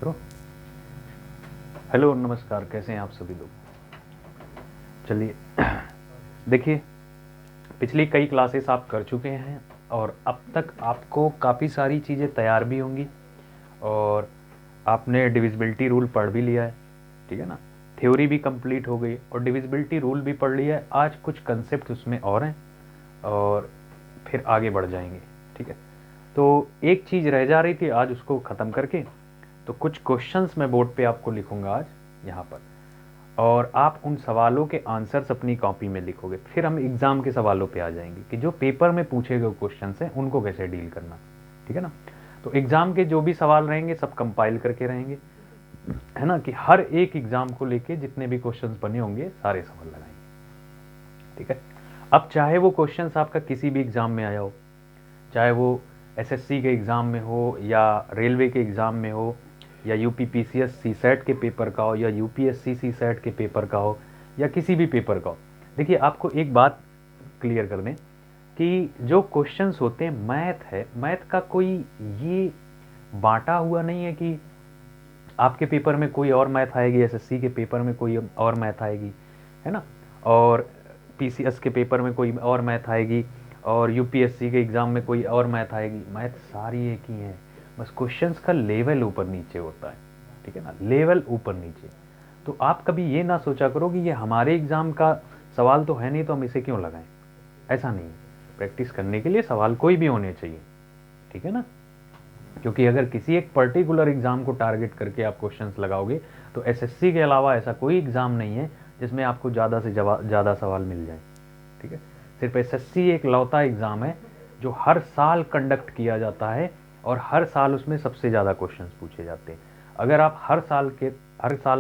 शुरू। हेलो नमस्कार, कैसे हैं आप सभी लोग। चलिए देखिए, पिछली कई क्लासेस आप कर चुके हैं और अब तक आपको काफ़ी सारी चीज़ें तैयार भी होंगी और आपने डिविजिबिलिटी रूल पढ़ भी लिया है, ठीक है ना। थ्योरी भी कंप्लीट हो गई और डिविजिबिलिटी रूल भी पढ़ लिया है। आज कुछ कंसेप्ट उसमें और हैं और फिर आगे बढ़ जाएंगे, ठीक है। तो एक चीज़ रह जा रही थी, आज उसको ख़त्म करके तो कुछ क्वेश्चंस मैं बोर्ड पे आपको लिखूंगा आज यहाँ पर, और आप उन सवालों के आंसर्स अपनी कॉपी में लिखोगे। फिर हम एग्ज़ाम के सवालों पे आ जाएंगे कि जो पेपर में पूछे गए क्वेश्चंस हैं उनको कैसे डील करना, ठीक है ना। तो एग्ज़ाम के जो भी सवाल रहेंगे सब कंपाइल करके रहेंगे, है ना, कि हर एक एग्ज़ाम को लेके जितने भी क्वेश्चंस बने होंगे सारे सवाल लगाएंगे, ठीक है। अब चाहे वो क्वेश्चंस आपका किसी भी एग्ज़ाम में आया हो, चाहे वो एसएससी के एग्ज़ाम में हो या रेलवे के एग्ज़ाम में हो या यूपीपीसीएस सीसेट के पेपर का हो या यूपीएससी सीसेट के पेपर का हो या किसी भी पेपर का हो। देखिए, आपको एक बात क्लियर कर दें कि जो क्वेश्चंस होते हैं मैथ है, मैथ का कोई ये बांटा हुआ नहीं है कि आपके पेपर में कोई और मैथ आएगी, एसएससी के पेपर में कोई और मैथ आएगी, है ना, और पीसीएस के पेपर में कोई और मैथ आएगी और यूपीएससी के एग्ज़ाम में कोई और मैथ आएगी। मैथ सारी एक ही है, बस क्वेश्चंस का लेवल ऊपर नीचे होता है, ठीक है ना, लेवल ऊपर नीचे। तो आप कभी ये ना सोचा करो कि ये हमारे एग्ज़ाम का सवाल तो है नहीं तो हम इसे क्यों लगाएं। ऐसा नहीं है, प्रैक्टिस करने के लिए सवाल कोई भी होने चाहिए, ठीक है ना। क्योंकि अगर किसी एक पर्टिकुलर एग्ज़ाम को टारगेट करके आप क्वेश्चंस लगाओगे तो एसएससी के अलावा ऐसा कोई एग्ज़ाम नहीं है जिसमें आपको ज़्यादा से ज़्यादा सवाल मिल जाए, ठीक है। सिर्फ एसएससी एक लौता एग्ज़ाम है जो हर साल कंडक्ट किया जाता है और हर साल उसमें सबसे ज़्यादा क्वेश्चंस पूछे जाते हैं। अगर आप हर साल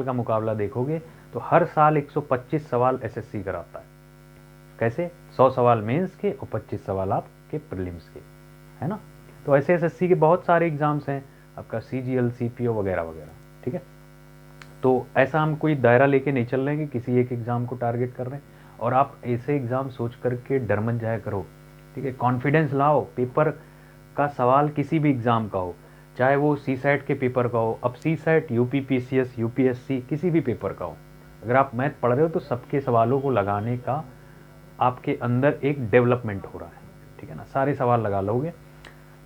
का मुकाबला देखोगे तो हर साल 125 सवाल एसएससी कराता है। कैसे? 100 सवाल मेंस के और 25 सवाल आपके प्रीलिम्स के, है ना। तो ऐसे एसएससी के बहुत सारे एग्जाम्स हैं, आपका सीजीएल, सीपीओ वगैरह वगैरह, ठीक है। तो ऐसा हम कोई दायरा लेके नहीं चल रहे हैं कि किसी एक एग्ज़ाम को टारगेट कर रहे हैं। और आप ऐसे एग्ज़ाम सोच करके डर मत जाया करो, ठीक है। कॉन्फिडेंस लाओ। पेपर का सवाल किसी भी एग्ज़ाम का हो, चाहे वो सीसेट के पेपर का हो, अब सीसेट, यूपीपीसीएस, यूपीएससी, किसी भी पेपर का हो, अगर आप मैथ पढ़ रहे हो तो सबके सवालों को लगाने का आपके अंदर एक डेवलपमेंट हो रहा है, ठीक है ना। सारे सवाल लगा लोगे,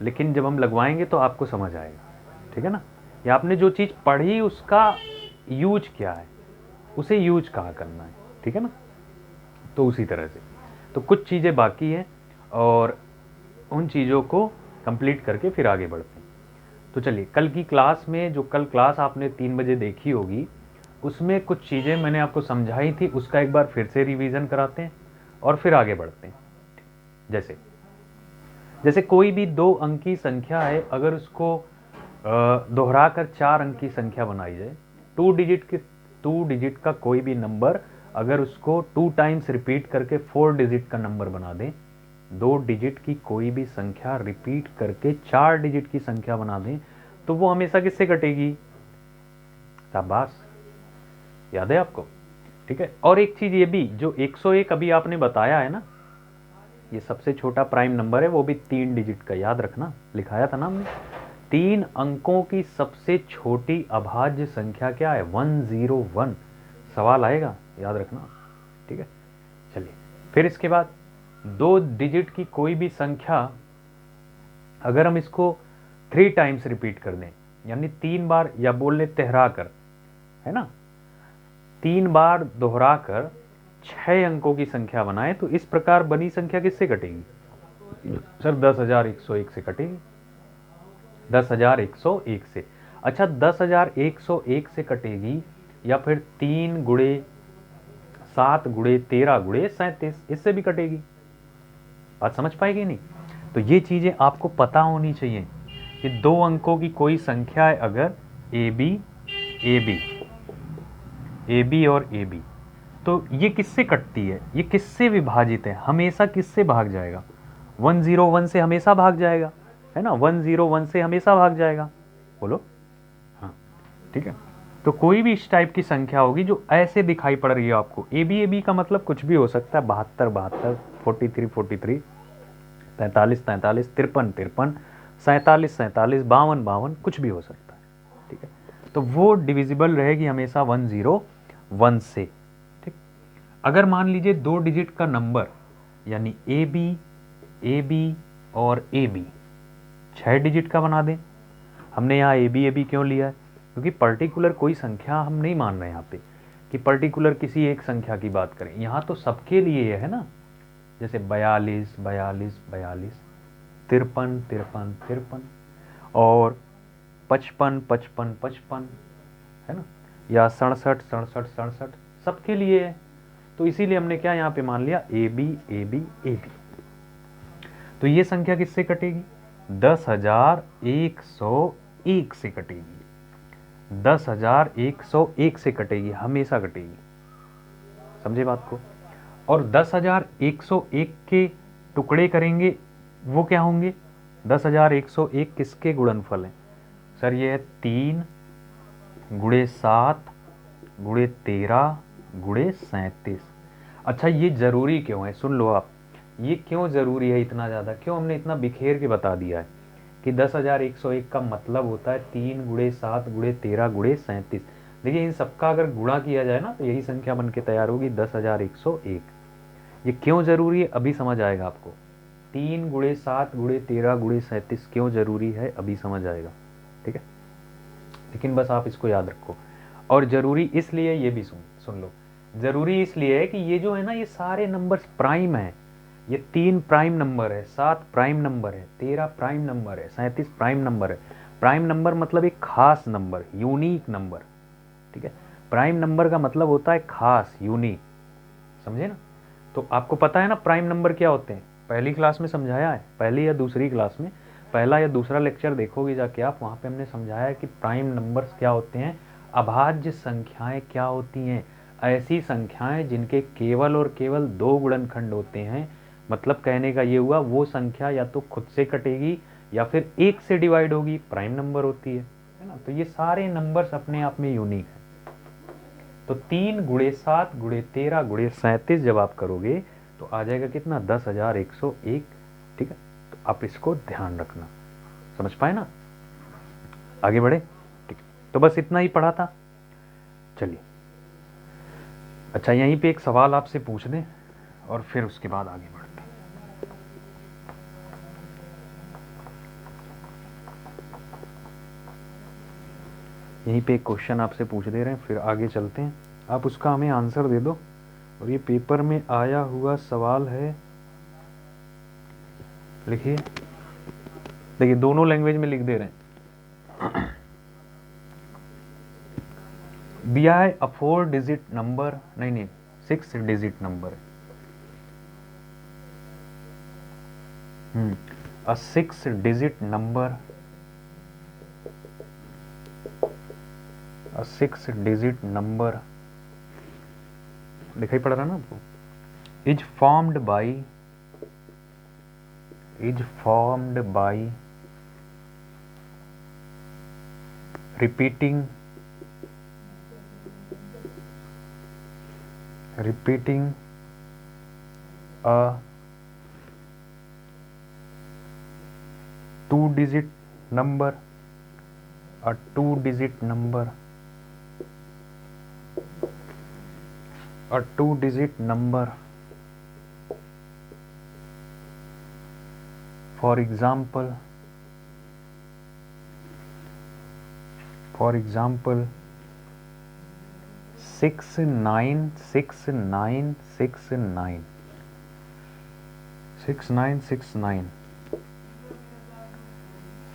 लेकिन जब हम लगवाएंगे तो आपको समझ आएगा, ठीक है ना। या आपने जो चीज़ पढ़ी उसका यूज क्या है, उसे यूज कहाँ करना है, ठीक है ना। तो उसी तरह से तो कुछ चीज़ें बाकी हैं और उन चीज़ों को कंप्लीट करके फिर आगे बढ़ते हैं। तो चलिए, कल की क्लास में जो कल क्लास आपने 3 बजे देखी होगी उसमें कुछ चीज़ें मैंने आपको समझाई थी, उसका एक बार फिर से रिवीजन कराते हैं और फिर आगे बढ़ते हैं। जैसे जैसे कोई भी 2 अंक की संख्या है, अगर उसको दोहराकर 4 अंक की संख्या बनाई जाए, 2 डिजिट का कोई भी नंबर अगर उसको 2 टाइम्स रिपीट करके 4 डिजिट का नंबर बना दें, 2 डिजिट की कोई भी संख्या रिपीट करके 4 डिजिट की संख्या बना दें, तो वो हमेशा किससे कटेगी? शाबाश, याद है आपको, ठीक है। और एक चीज ये भी, जो 101 अभी आपने बताया है ना, ये सबसे छोटा प्राइम नंबर है, वो भी 3 डिजिट का, याद रखना, लिखाया था ना हमने। 3 अंकों की सबसे छोटी अभाज्य संख्या क्या है? 101। सवाल आएगा, याद रखना, ठीक है। चलिए, फिर इसके बाद 2 डिजिट की कोई भी संख्या अगर हम इसको 3 टाइम्स रिपीट कर दें, यानी 3 बार, या बोल ले तिहरा कर, है ना, 3 बार दोहरा कर 6 अंकों की संख्या बनाए, तो इस प्रकार बनी संख्या किससे कटेगी? सर 10,101 से कटेगी। 10,101 से। अच्छा, 10,101 से कटेगी या फिर 3 गुणे 7 गुणे 13 गुणे 37, इससे भी कटेगी। बात समझ पाएगी नहीं? तो ये चीजें आपको पता होनी चाहिए कि 2 अंकों की कोई संख्या है अगर ए बी और ए बी, तो ये किससे कटती है? ये किससे विभाजित है? हमेशा किससे भाग जाएगा? 101 से हमेशा भाग जाएगा, है ना, 101 से हमेशा भाग जाएगा। बोलो हाँ, ठीक है। तो कोई भी इस टाइप की संख्या होगी जो ऐसे दिखाई पड़ रही है आपको, ए बी का मतलब कुछ भी हो सकता है, 72 72, 43 43, 43 43, 53 53, 47 47, 52 52, कुछ भी हो सकता है, ठीक है। तो वो डिविजिबल रहेगी हमेशा 101 से। ठीक, अगर मान लीजिए 2 डिजिट का नंबर यानी ए बी और ए बी 6 डिजिट का बना दें। हमने यहाँ ए बी क्यों लिया है? क्योंकि पर्टिकुलर कोई संख्या हम नहीं मान रहे यहाँ पे कि पर्टिकुलर किसी एक संख्या की बात करें, यहाँ तो सबके लिए है ना। जैसे 42 42 42, 53 53 53 और 55 55 55, है ना, या 67 67 67, सबके लिए है। तो इसीलिए हमने क्या यहाँ पे मान लिया, A B A B A B. तो ये संख्या किससे कटेगी? 10,101 से कटेगी। 10,101 से कटेगी, हमेशा कटेगी। समझे बात को? और 10,101 के टुकड़े करेंगे, वो क्या होंगे? 10,101 किसके गुणनफल हैं? सर ये है 3 गुणे 7 गुणे 13 गुणे 37। अच्छा ये जरूरी क्यों है? सुन लो आप, ये क्यों जरूरी है इतना ज़्यादा, क्यों हमने इतना बिखेर के बता दिया है कि 10,101 का मतलब होता है 3 गुणे 7 गुणे 13 गुणे 37। देखिए इन सबका अगर गुणा किया जाए ना तो यही संख्या बन के तैयार होगी 10,101। ये क्यों जरूरी है अभी समझ आएगा आपको। 3 गुणे 7 गुणे 13 गुणे 37 क्यों जरूरी है अभी समझ आएगा, ठीक है। लेकिन बस आप इसको याद रखो। और जरूरी इसलिए, ये भी सुन लो, जरूरी इसलिए है कि ये जो है ना, ये सारे नंबर्स प्राइम है। ये 3 प्राइम नंबर है, 7 प्राइम नंबर है, 13 प्राइम नंबर है, 37 प्राइम नंबर है। प्राइम नंबर मतलब एक खास नंबर, यूनिक नंबर, ठीक है। प्राइम नंबर का मतलब होता है खास, यूनिक, समझे ना। तो आपको पता है ना प्राइम नंबर क्या होते हैं, पहली क्लास में समझाया है, पहली या दूसरी क्लास में, पहला या दूसरा लेक्चर देखोगे जाके आप, वहाँ पे हमने समझाया है कि प्राइम नंबर्स क्या होते हैं। अभाज्य संख्याएं क्या होती हैं? ऐसी संख्याएं जिनके केवल और केवल 2 गुणनखंड होते हैं। मतलब कहने का ये हुआ, वो संख्या या तो खुद से कटेगी या फिर 1 से डिवाइड होगी, प्राइम नंबर होती है ना। तो ये सारे नंबर्स अपने आप में यूनिक है। तो 3 गुणे 7 गुणे 13 गुणे 37 जब आप करोगे तो आ जाएगा कितना, 10,101, ठीक है। तो आप इसको ध्यान रखना, समझ पाए ना। आगे बढ़े, ठीक। तो बस इतना ही पढ़ा था, चलिए। अच्छा यहीं पे एक सवाल आपसे पूछ दें और फिर उसके बाद आगे बढ़ते हैं। यहीं पे एक क्वेश्चन आपसे पूछ दे रहे हैं, फिर आगे चलते हैं। आप उसका हमें आंसर दे दो। और ये पेपर में आया हुआ सवाल है, लिखिए। देखिए दोनों लैंग्वेज में लिख दे रहे हैं। दिया है अ 4 डिजिट नंबर, नहीं 6 डिजिट नंबर, अ 6 डिजिट नंबर, अ 6 डिजिट नंबर, लिखा ही पड़ रहा ना आपको। Is formed by repeating a 2-digit number, a 2-digit number, a 2-digit number. For example, 696969, 6969।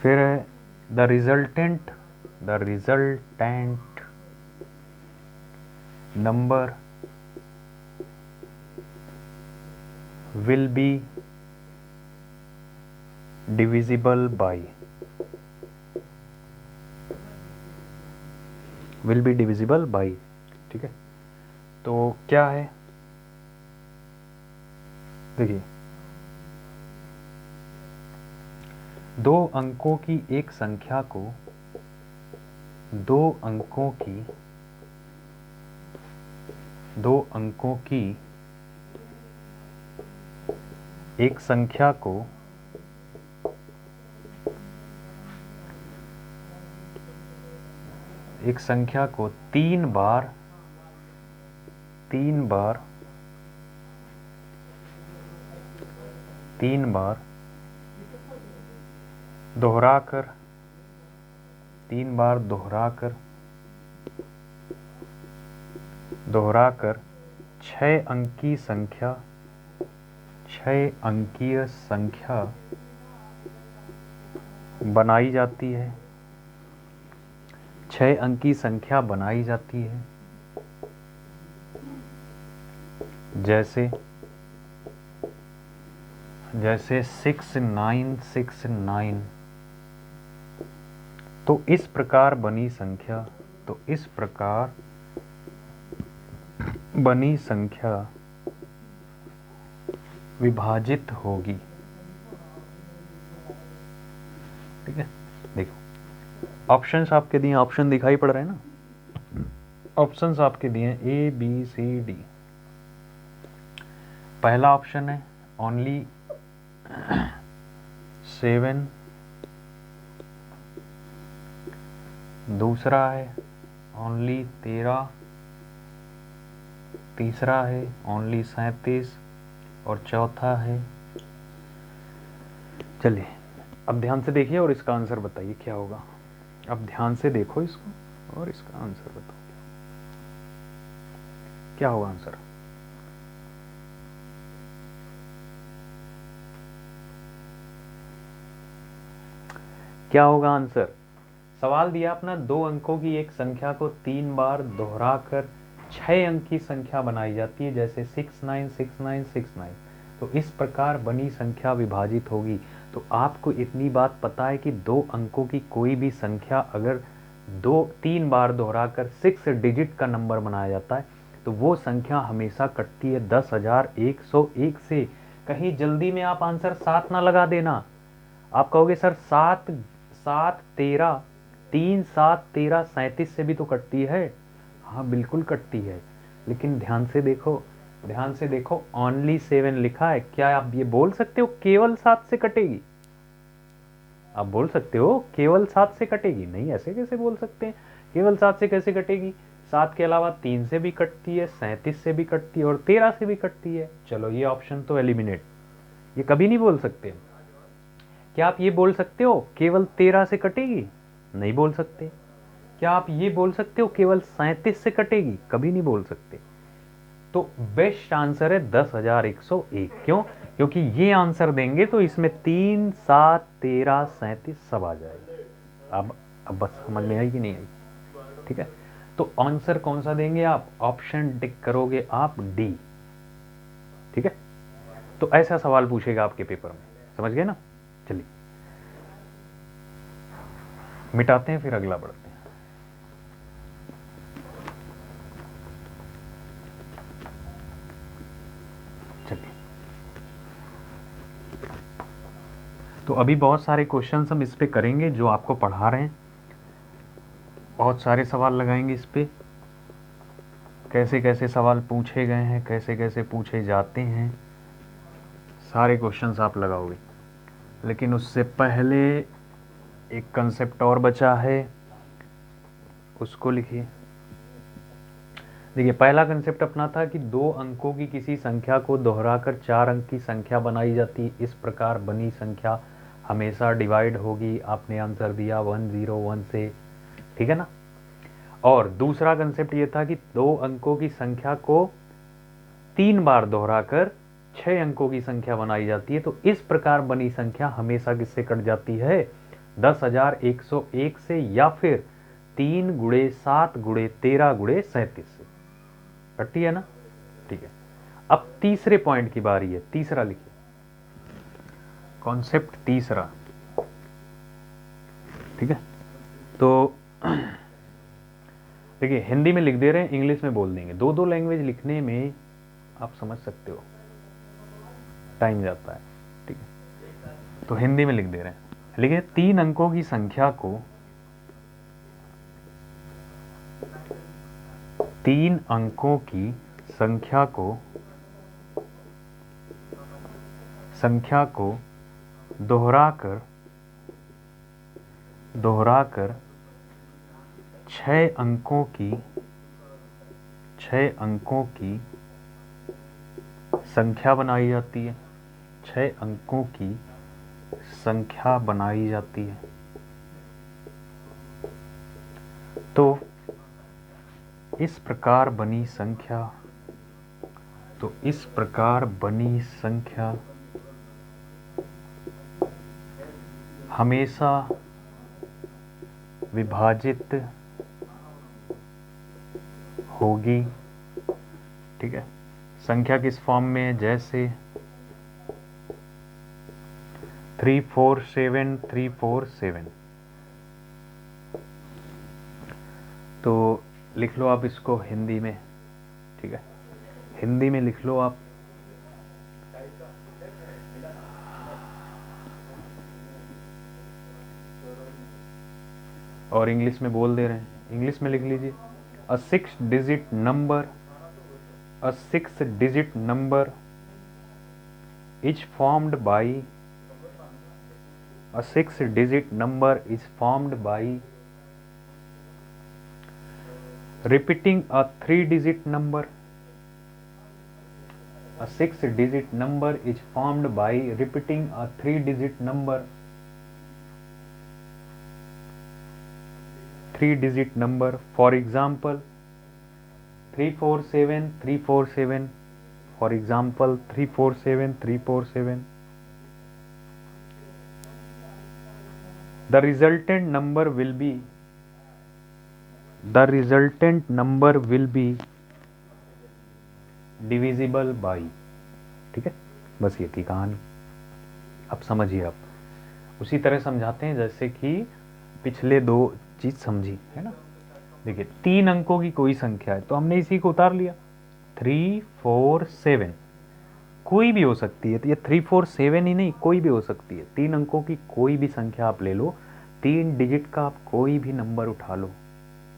फिर है the resultant number will be divisible by, ठीक है। तो क्या है, देखिए 2 अंकों की एक संख्या को 2 अंकों की एक संख्या को एक संख्या को तीन बार दोहराकर छह अंकीय संख्या बनाई जाती है। 6 अंकी संख्या बनाई जाती है। जैसे 6969। तो इस प्रकार बनी संख्या विभाजित होगी। ठीक है, देखो ऑप्शंस आपके दिए, ऑप्शन दिखाई पड़ रहे हैं ना। ऑप्शंस आपके दिए ए बी सी डी। पहला ऑप्शन है ओनली 7, दूसरा है ओनली 13, तीसरा है ओनली 37 और चौथा है, चलिए अब ध्यान से देखिए और इसका आंसर बताइए क्या होगा। अब ध्यान से देखो इसको और इसका आंसर बताओ क्या होगा आंसर। क्या होगा आंसर? सवाल दिया अपना 2 अंकों की एक संख्या को 3 बार दोहराकर 6 अंक की संख्या बनाई जाती है, जैसे 696969। तो इस प्रकार बनी संख्या विभाजित होगी। तो आपको इतनी बात पता है कि 2 अंकों की कोई भी संख्या अगर 3 बार दोहराकर 6 डिजिट का नंबर बनाया जाता है तो वो संख्या हमेशा कटती है 10,101 से। कहीं जल्दी में आप आंसर 7 ना लगा देना। आप कहोगे सर 7 7 13 3 7 13 37 से भी तो कटती है। हाँ बिल्कुल कटती है, लेकिन ध्यान से देखो ओनली 7 लिखा है। क्या आप ये बोल सकते हो केवल 7 से कटेगी? आप बोल सकते हो केवल 7 से कटेगी? नहीं, ऐसे कैसे बोल सकते हैं? केवल 7 से कैसे कटेगी? 7 के अलावा 3 से भी कटती है, 37 से भी कटती है और 13 से भी कटती है। चलो ये ऑप्शन तो एलिमिनेट, ये कभी नहीं बोल सकते। क्या आप ये बोल सकते हो केवल 13 से कटेगी? नहीं बोल सकते। क्या आप ये बोल सकते हो केवल 37 से कटेगी? कभी नहीं बोल सकते। तो बेस्ट आंसर है 10,101। क्यों? क्योंकि ये आंसर देंगे तो इसमें 3 7 13 37 सब आ जाएगा। अब बस समझ में आई कि नहीं आई? ठीक है, तो आंसर कौन सा देंगे आप? ऑप्शन टिक करोगे आप डी। ठीक है, तो ऐसा सवाल पूछेगा आपके पेपर में, समझ गए ना। चलिए मिटाते हैं, फिर अगला बढ़ते हैं। चलिए, तो अभी बहुत सारे क्वेश्चंस हम इस पे करेंगे जो आपको पढ़ा रहे हैं। बहुत सारे सवाल लगाएंगे इस पे, कैसे कैसे सवाल पूछे गए हैं, कैसे कैसे पूछे जाते हैं, सारे क्वेश्चंस आप लगाओगे। लेकिन उससे पहले एक कंसेप्ट और बचा है, उसको लिखिए। देखिए पहला कंसेप्ट अपना था कि 2 अंकों की किसी संख्या को दोहराकर 4 अंक की संख्या बनाई जाती है। इस प्रकार बनी संख्या हमेशा डिवाइड होगी। आपने आंसर दिया 101 से, ठीक है ना। और दूसरा कंसेप्ट ये था कि 2 अंकों की संख्या को 3 बार दोहराकर 6 अंकों की संख्या बनाई जाती है। तो इस प्रकार बनी संख्या हमेशा किससे कट जाती है? 10,101 से, या फिर 3 गुणे 7 गुणे 13 गुणे 37 से कटती है ना। ठीक है, अब तीसरे पॉइंट की बारी है। तीसरा लिखिए, कॉन्सेप्ट तीसरा। ठीक है, तो देखिए हिंदी में लिख दे रहे हैं, इंग्लिश में बोल देंगे। 2 लैंग्वेज लिखने में आप समझ सकते हो टाइम जाता है। ठीक है, तो हिंदी में लिख दे रहे हैं। लिखिए 3 अंकों की संख्या को 3 अंकों की संख्या को दोहराकर 6 अंकों की संख्या बनाई जाती है। 6 अंकों की संख्या बनाई जाती है। तो इस प्रकार बनी संख्या हमेशा विभाजित होगी। ठीक है, संख्या किस फॉर्म में है, जैसे 347 तो लिख लो आप इसको हिंदी में। ठीक है, हिंदी में लिख लो आप। और इंग्लिश में बोल दे रहे हैं, इंग्लिश में लिख लीजिए। A six digit number is formed by repeating a 3-digit number. A 6-digit number is formed by repeating a 3-digit number. 3-digit number, for example 347. For example 347. The resultant number will be divisible by। ठीक है, बस ये थी कहानी। अब समझिए, आप उसी तरह समझाते हैं जैसे कि पिछले 2 चीज समझी है ना। देखिए 3 अंकों की कोई संख्या है तो हमने इसी को उतार लिया। 347 कोई भी हो सकती है, तो ये 347 ही नहीं, कोई भी हो सकती है। 3 अंकों की कोई भी संख्या आप ले लो, 3 डिजिट का आप कोई भी नंबर उठा लो,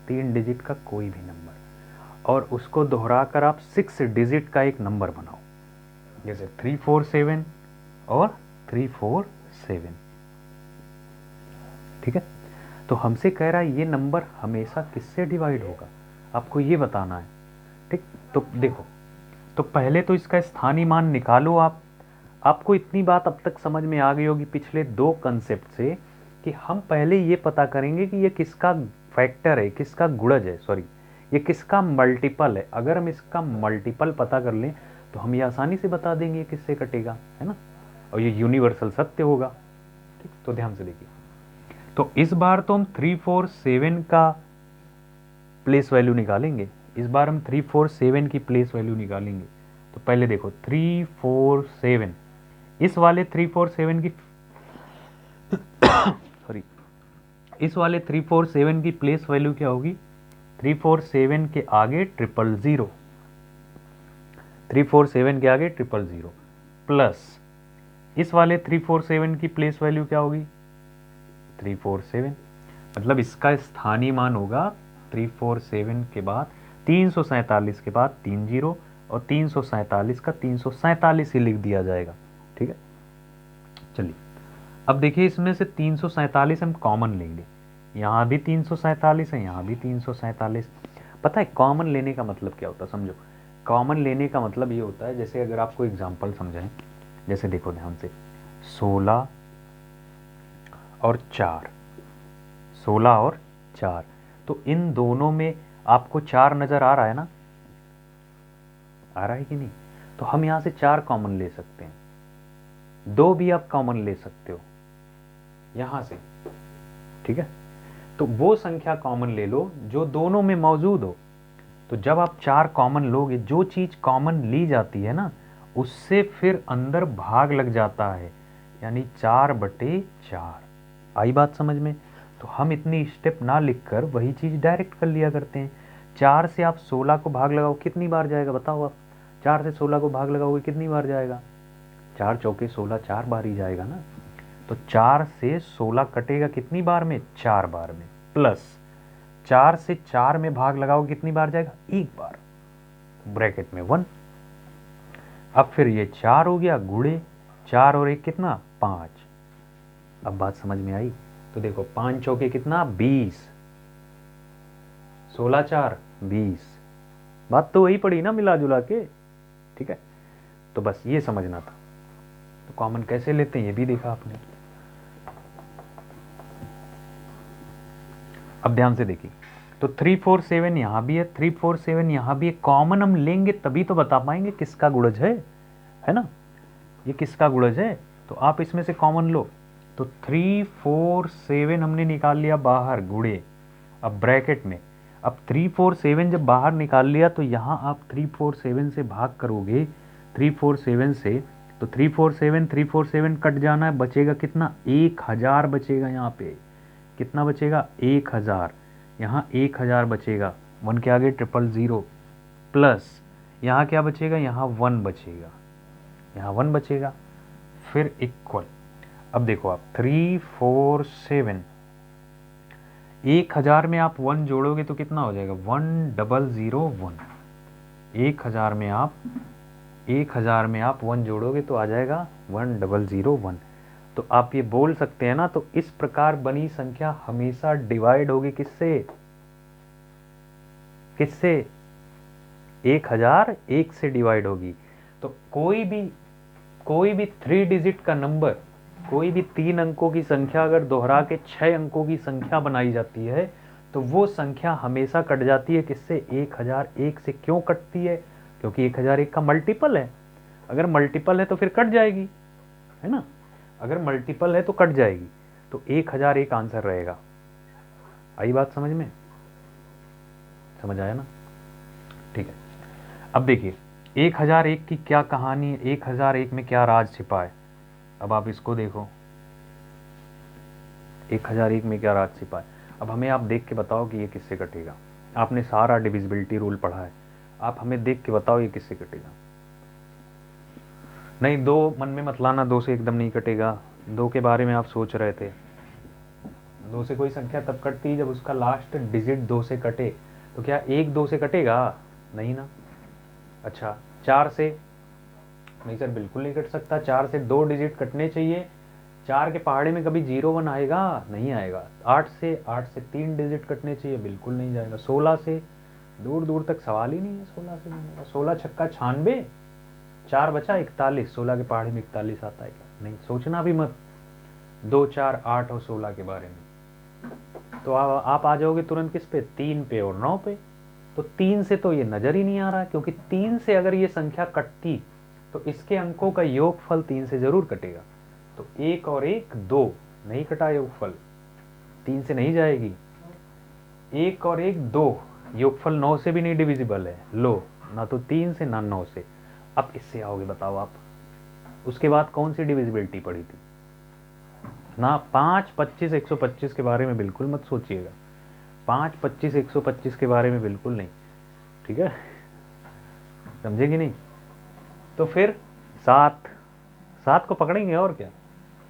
3 डिजिट का कोई भी नंबर, और उसको दोहराकर आप 6 डिजिट का एक नंबर बनाओ, जैसे 347 और 347। ठीक है, तो हमसे कह रहा है ये नंबर हमेशा किससे डिवाइड होगा, आपको ये बताना है। ठीक, तो देखो, तो पहले तो इसका स्थानीय मान निकालो आप। आपको इतनी बात अब तक समझ में आ गई होगी पिछले 2 कंसेप्ट से कि हम पहले ये पता करेंगे कि ये किसका फैक्टर है, किसका गुणज है, सॉरी ये किसका मल्टीपल है। अगर हम इसका मल्टीपल पता कर लें तो हम ये आसानी से बता देंगे किससे कटेगा, है ना, और ये यूनिवर्सल सत्य होगा। ठीक, तो ध्यान से देखिए, तो इस बार तो हम 347 का प्लेस वैल्यू निकालेंगे। इस बार हम 347 की प्लेस वैल्यू निकालेंगे। तो पहले देखो 347, इस वाले 347 की सॉरी इस वाले 347 की प्लेस वैल्यू क्या होगी, 347 के आगे 000, 347 के आगे 000 प्लस इस वाले 347 की प्लेस वैल्यू क्या होगी, 347। मतलब इसका स्थानीय मान होगा 347 के बाद 347 के बाद 3 जीरो, और 347 का 347 ही लिख दिया जाएगा। ठीक है, चलिए अब देखिए, इसमें से 347 हम कॉमन लेंगे। यहाँ भी 347 है, यहाँ भी 347। पता है कॉमन लेने का मतलब क्या होता है, समझो। कॉमन लेने का मतलब ये होता है, जैसे अगर आपको एग्जांपल समझाएं, जैसे देखो ध्यान से, 16 और 4, 16 और 4, तो इन दोनों में आपको 4 नजर आ रहा है ना, आ रहा है कि नहीं। तो हम यहाँ से 4 कॉमन ले सकते हैं, 2 भी आप कॉमन ले सकते हो यहाँ से। ठीक है, तो वो संख्या कॉमन ले लो जो दोनों में मौजूद हो। तो जब आप 4 कॉमन लोगे, जो चीज कॉमन ली जाती है ना, उससे फिर अंदर भाग लग जाता है, यानी 4/4। आई बात समझ में। तो हम इतनी स्टेप ना लिखकर वही चीज डायरेक्ट कर लिया करते हैं। 4 से आप 16 को भाग लगाओ, कितनी बार जाएगा बताओ आप। 4 से 16 को भाग लगाओगे कितनी बार जाएगा, 4 चौके 16, 4 बार ही जाएगा ना। तो 4 से 16 कटेगा कितनी बार में, 4 बार में, प्लस 4 से 4 में भाग लगाओ कितनी बार जाएगा, 1 बार, ब्रैकेट में 1। अब फिर ये 4 हो गया, गुणे 4 और 1 कितना, 5। अब बात समझ में आई। तो देखो 5 चौके कितना, 20, 16 4 20। बात तो वही पड़ी ना मिला जुला के, ठीक है। तो बस ये समझना था। तो कॉमन कैसे लेते हैं ये भी देखा आपने। अब ध्यान से देखिए, तो 3 4 7 यहाँ भी है, 3 4 7 यहाँ भी है। कॉमन हम लेंगे तभी तो बता पाएंगे किसका गुणज है ना, ये किसका गुणज है। तो आप इसमें से कॉमन लो। तो 3 4 7 हमने निकाल लिया बाहर गुणे, अब ब्रैकेट में। अब 3 4 7 जब बाहर निकाल लिया तो यहाँ आप 3 4 7 से भाग करोगे, 3 4 7 से, तो 3 4 7 3 4 7 कट जाना है, बचेगा कितना, 1000 बचेगा। यहाँ पे कितना बचेगा, 1000। यहाँ 1000 बचेगा, 1 के आगे 000 प्लस यहाँ क्या बचेगा, यहाँ 1 बचेगा, यहाँ 1 बचेगा, फिर इक्वल। अब देखो आप 3 4 7, 1000 में आप 1 जोड़ोगे तो कितना हो जाएगा, 1001। 1000 में आप 1 जोड़ोगे तो आ जाएगा 1001। तो आप ये बोल सकते हैं ना, तो इस प्रकार बनी संख्या हमेशा डिवाइड होगी किससे, 1000 1 से डिवाइड होगी। तो कोई भी 3 डिजिट का नंबर, कोई भी 3 अंकों की संख्या अगर दोहरा के 6 अंकों की संख्या बनाई जाती है तो वो संख्या हमेशा कट जाती है किससे, 1001 से। क्यों कटती है, क्योंकि 1001 का मल्टीपल है। अगर मल्टीपल है तो फिर कट जाएगी, है ना, अगर मल्टीपल है तो कट जाएगी। तो 1001 आंसर रहेगा। आई बात समझ में, समझ आया ना, ठीक है। अब देखिए 1001 की क्या कहानी है, 1001 में क्या राज छिपा है। अब आप इसको देखो, 1001 में क्या राज छिपा है। अब हमें आप देख के बताओ कि ये किससे कटेगा। आपने सारा डिविजिबिलिटी रूल पढ़ा है, आप हमें देख के बताओ ये किससे कटेगा। नहीं, 2 मन में मत लाना, 2 से एकदम नहीं कटेगा। 2 के बारे में आप सोच रहे थे, 2 से कोई संख्या तब कटती है जब उसका लास्ट डिजिट 2 से कटे। तो क्या 1 2 से कटेगा, नहीं ना। अच्छा 4 से, नहीं सर बिल्कुल नहीं कट सकता। 4 से 2 डिजिट कटने चाहिए। 4 के पहाड़े में कभी 0 1 आएगा, नहीं आएगा। 8 से 3 डिजिट कटने चाहिए, बिल्कुल नहीं जाएगा। 16 से दूर दूर तक सवाल ही नहीं है 16 से जाने का। 16 छक्का 96, 4 बचा 41, 16 के पहाड़े में 41 आता है क्या, नहीं, सोचना भी मत 2 4 8 और 16 के बारे में। तो आप आ जाओगे तुरंत किस पे, 3 पे और 9 पे। तो 3 से तो ये नजर ही नहीं आ रहा, क्योंकि 3 से अगर ये संख्या कटती तो इसके अंकों का योगफल 3 से जरूर कटेगा। तो 1 और 1 2, नहीं कटा योगफल, 3 से नहीं जाएगी। 1 और 1 2, योगफल 9 से भी नहीं डिविजिबल है, लो, ना तो 3 से ना 9 से। अब इससे आओगे बताओ आप, उसके बाद कौन सी डिविजिबिलिटी पड़ी थी ना, 5 25 125 के बारे में बिल्कुल मत सोचिएगा। 5 25 125 के बारे में बिल्कुल नहीं, ठीक है, समझेगी नहीं। तो फिर 7 को पकड़ेंगे और क्या।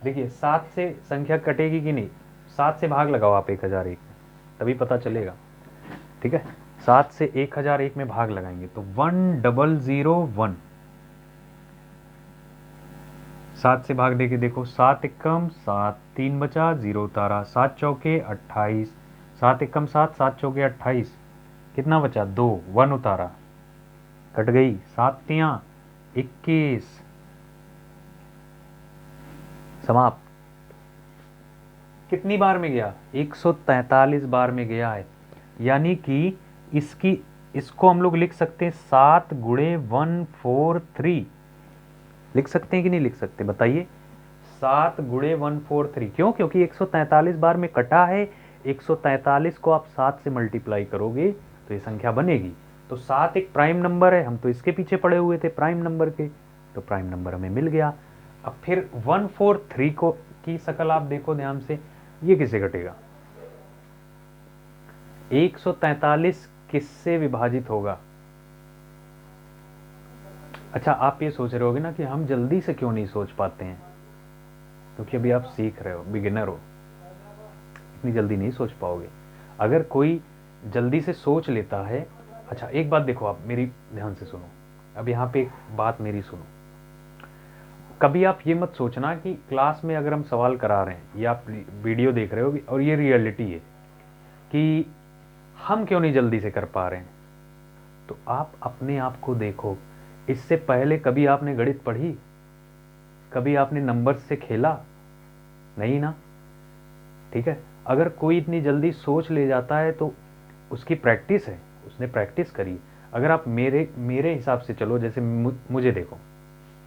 देखिए 7 से संख्या कटेगी कि नहीं, 7 से भाग लगाओ आप 1001 में, तभी पता चलेगा, ठीक है। 7 से 1001 में भाग लगाएंगे तो 1001। 7 से भाग देके देखो, 7 एकम 7, 3 बचा 0 उतारा, 7 चौके 28, 7 एकम 7, 7 चौके 28, कितना बचा 2, 1 उतारा, कट गई। 7 तियां 21, समाप्त। कितनी बार में गया, 143 बार में गया है। यानी कि इसको हम लोग लिख सकते हैं 7 गुणे 143, लिख सकते हैं कि नहीं लिख सकते, बताइए। 7 गुणे 143, क्यों, क्योंकि 143 बार में कटा है। 143 को आप 7 से मल्टीप्लाई करोगे तो ये संख्या बनेगी। तो 7 एक प्राइम नंबर है, हम तो इसके पीछे पड़े हुए थे प्राइम नंबर के, तो प्राइम नंबर हमें मिल गया। अब फिर 143 को की शकल आप देखो ध्यान से, ये किससे घटेगा, 143 किससे विभाजित होगा। अच्छा आप ये सोच रहे होगे ना कि हम जल्दी से क्यों नहीं सोच पाते हैं, क्योंकि अभी आप सीख रहे हो, बिगिनर हो, इतनी जल्दी नहीं सोच पाओगे। अगर कोई जल्दी से सोच लेता है, अच्छा एक बात देखो, आप मेरी ध्यान से सुनो, अब यहाँ पे एक बात मेरी सुनो। कभी आप ये मत सोचना कि क्लास में अगर हम सवाल करा रहे हैं या आप वीडियो देख रहे हो और ये रियलिटी है कि हम क्यों नहीं जल्दी से कर पा रहे हैं? तो आप अपने आप को देखो। इससे पहले कभी आपने गणित पढ़ी? कभी आपने नंबर से खेला? नहीं ना। ठीक है, अगर कोई इतनी जल्दी सोच ले जाता है तो उसकी प्रैक्टिस है, उसने प्रैक्टिस करी। अगर आप मेरे हिसाब से चलो, जैसे मुझे देखो,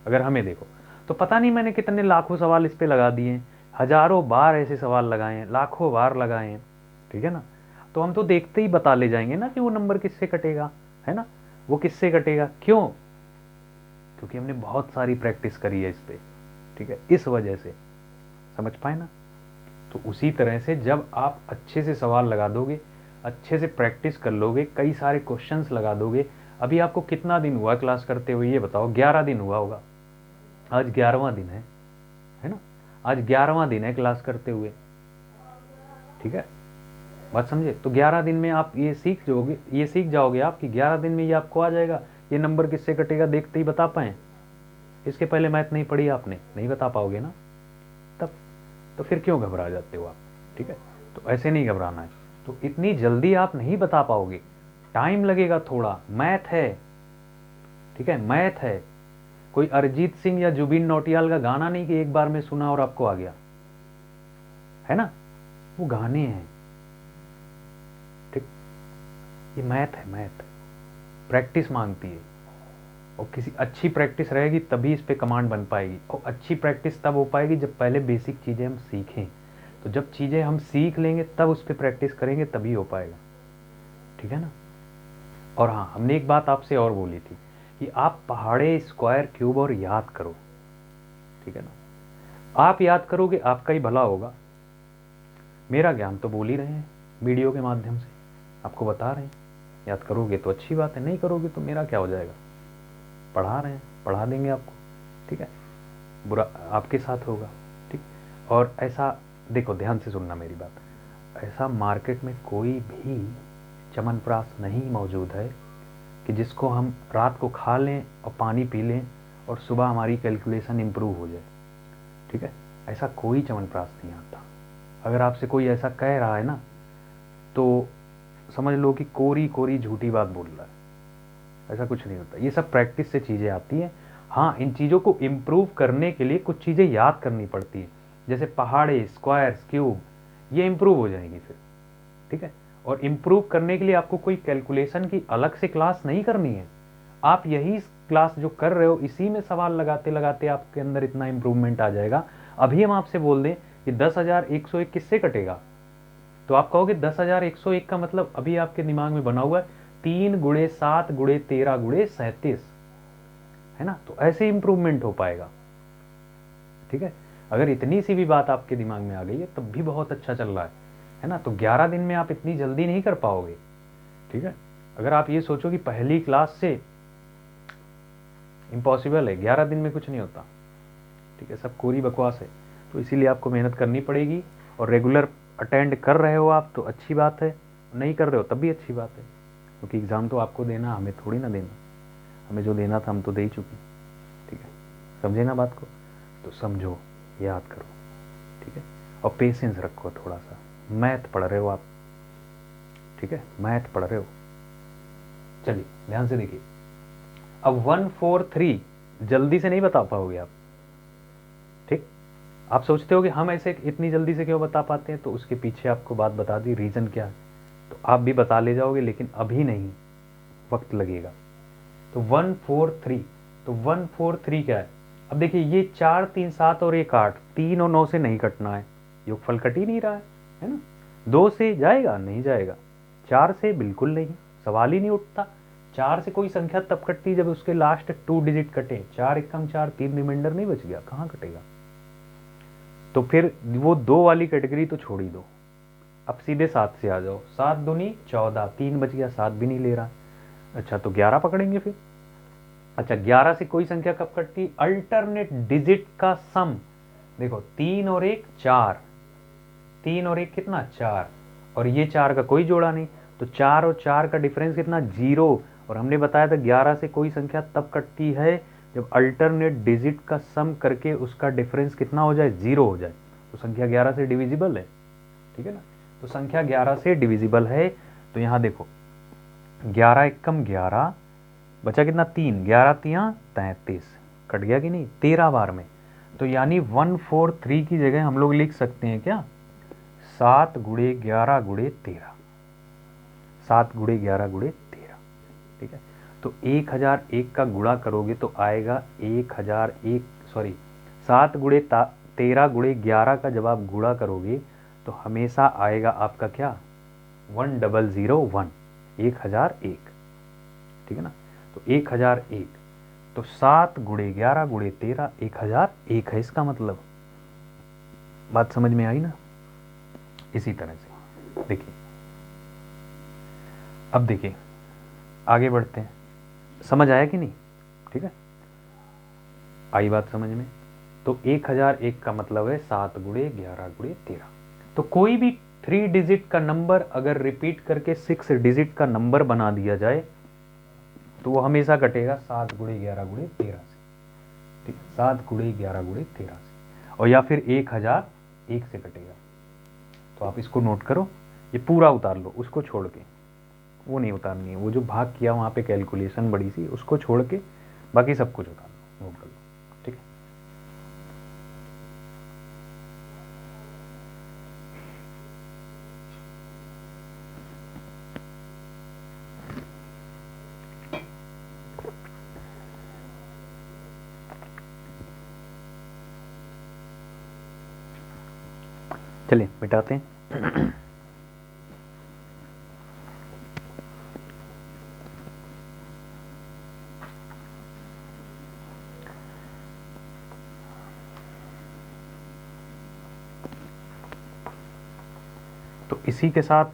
अगर हमें देखो, तो पता नहीं मैंने कितने लाखों सवाल इस पे लगा दिए हैं, हजारों बार ऐसे सवाल लगाए हैं, लाखों बार लगाए हैं। ठीक है ना, तो हम तो देखते ही बता ले जाएंगे ना कि वो नंबर किससे कटेगा, है ना, वो किससे कटेगा। क्यों? क्योंकि हमने बहुत सारी प्रैक्टिस करी है इस पे। ठीक है, इस वजह से, समझ पाए ना। तो उसी तरह से जब आप अच्छे से सवाल लगा दोगे, अच्छे से प्रैक्टिस कर लोगे, कई सारे क्वेश्चंस लगा दोगे। अभी आपको कितना दिन हुआ क्लास करते हुए, ये बताओ? 11 दिन हुआ होगा। आज 11वां दिन है ना, आज 11वां दिन है क्लास करते हुए। ठीक है, बात समझे? तो 11 दिन में आप ये सीख जाओगे आप कि 11 दिन में ये आपको आ जाएगा, ये नंबर किससे कटेगा देखते ही बता पाए। इसके पहले मैथ नहीं पढ़ी आपने, नहीं बता पाओगे ना तब। तो फिर क्यों घबरा जाते हो आप? ठीक है, तो ऐसे नहीं घबराना है। तो इतनी जल्दी आप नहीं बता पाओगे, टाइम लगेगा थोड़ा, मैथ है। ठीक है, मैथ है। कोई अरिजीत सिंह या जुबिन नौटियाल का गाना नहीं कि एक बार में सुना और आपको आ गया, है ना, वो गाने हैं। ठीक, ये मैथ है, मैथ प्रैक्टिस मांगती है। और किसी अच्छी प्रैक्टिस रहेगी तभी इस पे कमांड बन पाएगी। और अच्छी प्रैक्टिस तब हो पाएगी जब पहले बेसिक चीज़ें हम सीखें। तो जब चीज़ें हम सीख लेंगे तब उस पर प्रैक्टिस करेंगे, तभी हो पाएगा। ठीक है ना। और हाँ, हमने एक बात आपसे और बोली थी कि आप पहाड़े, स्क्वायर, क्यूब और याद करो। ठीक है ना, आप याद करोगे आपका ही भला होगा। मेरा ज्ञान तो बोल ही रहे हैं वीडियो के माध्यम से, आपको बता रहे हैं। याद करोगे तो अच्छी बात है, नहीं करोगे तो मेरा क्या हो जाएगा। पढ़ा रहे हैं, पढ़ा देंगे आपको। ठीक है, बुरा आपके साथ होगा। ठीक, और ऐसा देखो, ध्यान से सुनना मेरी बात, ऐसा मार्केट में कोई भी च्यवनप्राश नहीं मौजूद है कि जिसको हम रात को खा लें और पानी पी लें और सुबह हमारी कैलकुलेशन इम्प्रूव हो जाए। ठीक है, ऐसा कोई च्यवनप्राश नहीं आता। अगर आपसे कोई ऐसा कह रहा है ना, तो समझ लो कि कोरी कोरी झूठी बात बोल रहा है। ऐसा कुछ नहीं होता, ये सब प्रैक्टिस से चीज़ें आती हैं। हाँ, इन चीज़ों को इम्प्रूव करने के लिए कुछ चीज़ें याद करनी पड़ती है, जैसे पहाड़े, स्क्वायर्स, क्यूब, ये इम्प्रूव हो जाएंगी फिर। ठीक है, और इम्प्रूव करने के लिए आपको कोई कैलकुलेशन की अलग से क्लास नहीं करनी है। आप यही क्लास जो कर रहे हो, इसी में सवाल लगाते लगाते आपके अंदर इतना इम्प्रूवमेंट आ जाएगा। अभी हम आपसे बोल दें कि 10,101 किससे कटेगा, तो आप कहोगे 10,101 का मतलब अभी आपके दिमाग में बना हुआ है 3 गुणे 7 गुणे 13 गुणे 37, है ना। तो ऐसे इम्प्रूवमेंट हो पाएगा। ठीक है, अगर इतनी सी भी बात आपके दिमाग में आ गई है तब भी बहुत अच्छा चल रहा है ना। तो 11 दिन में आप इतनी जल्दी नहीं कर पाओगे। ठीक है, अगर आप ये सोचो कि पहली क्लास से इम्पॉसिबल है, 11 दिन में कुछ नहीं होता। ठीक है, सब कोरी बकवास है। तो इसीलिए आपको मेहनत करनी पड़ेगी। और रेगुलर अटेंड कर रहे हो आप तो अच्छी बात है, नहीं कर रहे हो तब भी अच्छी बात है, क्योंकि एग्ज़ाम तो आपको देना, हमें थोड़ी ना देना। हमें जो देना था हम तो दे ही चुके। ठीक है, समझे ना बात को? तो समझो, याद करो। ठीक है, और पेशेंस रखो थोड़ा सा। मैथ पढ़ रहे हो आप, ठीक है, मैथ पढ़ रहे हो। चलिए ध्यान से देखिए, अब 1 4 3 जल्दी से नहीं बता पाओगे आप। ठीक, आप सोचते हो कि हम ऐसे इतनी जल्दी से क्यों बता पाते हैं, तो उसके पीछे आपको बात बता दी, रीज़न क्या है। तो आप भी बता ले जाओगे, लेकिन अभी नहीं, वक्त लगेगा। तो 1 4 3, तो 1 4 3 क्या है? अब देखिए, ये 4 3 7 और 1 8, 3 और 9 से नहीं कटना है, योगफल कट ही नहीं रहा है ना। 2 से जाएगा? नहीं जाएगा। 4 से बिल्कुल नहीं, सवाल ही नहीं उठता। 4 से कोई संख्या तब कटती जब उसके लास्ट 2 डिजिट कटे। 4 एकम 4, 3 रिमाइंडर नहीं बच गया, कहाँ कटेगा। तो फिर वो 2 वाली कैटेगरी तो छोड़ ही दो। अब सीधे 7 से आ जाओ। 7 दूनी 14, 3 बच गया, 7 भी नहीं ले रहा। अच्छा, तो 11 पकड़ेंगे फिर। अच्छा, 11 से कोई संख्या कब कटती? अल्टरनेट डिजिट का सम। देखो, 3 और 1 4, 3 और 1 कितना? 4, और ये 4 का कोई जोड़ा नहीं, तो 4 और 4 का डिफरेंस कितना? 0। और हमने बताया था 11 से कोई संख्या तब कटती है जब अल्टरनेट डिजिट का सम करके उसका डिफरेंस कितना हो जाए? 0 हो जाए। तो संख्या 11 से डिविजिबल है। ठीक है ना, तो संख्या 11 से डिविजिबल है। तो यहाँ देखो 11 एकम 11, बचा कितना 3, 11 तियाँ 33, कट गया कि नहीं 13 बार में। तो यानी 143 की जगह हम लोग लिख सकते हैं क्या 7 गुणे 11 गुणे 13, 7 गुणे 11 गुणे 13। ठीक है, तो 1001 का गुणा करोगे तो आएगा 1001, सॉरी 7 गुणे 13 गुणे 11 का जब आप गुणा करोगे तो हमेशा आएगा आपका क्या 1001, 1001। ठीक है ना, तो 1001, तो 7 गुणे 11 गुणे 13 1001 है इसका मतलब। बात समझ में आई ना। इसी तरह से देखिए, अब देखिए आगे बढ़ते हैं, समझ आया कि नहीं। ठीक है, आई बात समझ में। तो 1001 का मतलब है 7 गुणे 11 गुणे 13। तो कोई भी 3 डिजिट का नंबर अगर रिपीट करके 6 डिजिट का नंबर बना दिया जाए तो वो हमेशा कटेगा 7 गुणे 11 गुणे 13 से। ठीक, 7 गुणे 11 गुणे 13 से, और या फिर 1001 से कटेगा। तो आप इसको नोट करो, ये पूरा उतार लो, उसको छोड़ के, वो नहीं उतारनी है, वो जो भाग किया वहाँ पे कैलकुलेशन बड़ी सी, उसको छोड़ के बाकी सब कुछ उतार लो, नोट कर लो। ठीक है, चलिए मिटाते हैं। तो इसी के साथ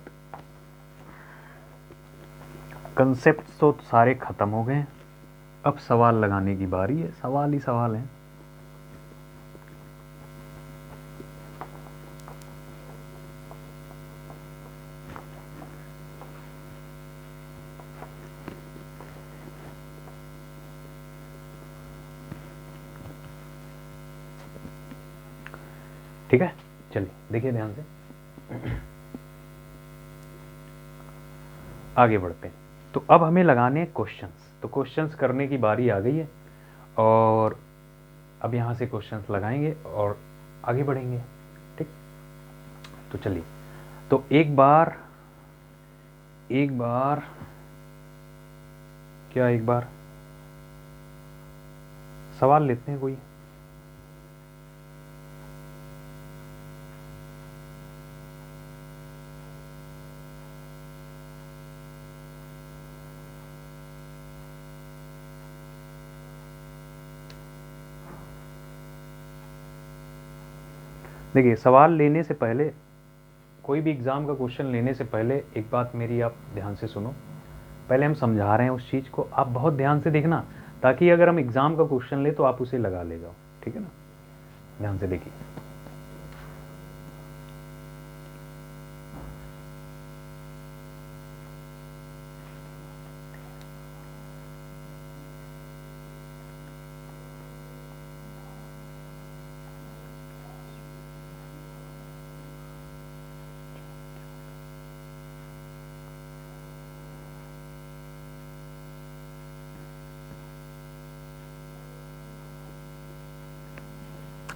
कंसेप्ट तो सारे खत्म हो गए। अब सवाल लगाने की बारी है, सवाल ही सवाल है। ठीक है, चलिए देखिए ध्यान से, आगे बढ़ते हैं। तो अब हमें लगाने हैं क्वेश्चंस, तो क्वेश्चंस करने की बारी आ गई है, और अब यहाँ से क्वेश्चंस लगाएंगे और आगे बढ़ेंगे। ठीक, तो चलिए, तो एक बार क्या, एक बार सवाल लेते हैं कोई। देखिए, सवाल लेने से पहले, कोई भी एग्ज़ाम का क्वेश्चन लेने से पहले एक बात मेरी आप ध्यान से सुनो। पहले हम समझा रहे हैं उस चीज़ को, आप बहुत ध्यान से देखना, ताकि अगर हम एग्ज़ाम का क्वेश्चन ले तो आप उसे लगा ले जाओ। ठीक है ना, ध्यान से देखिए।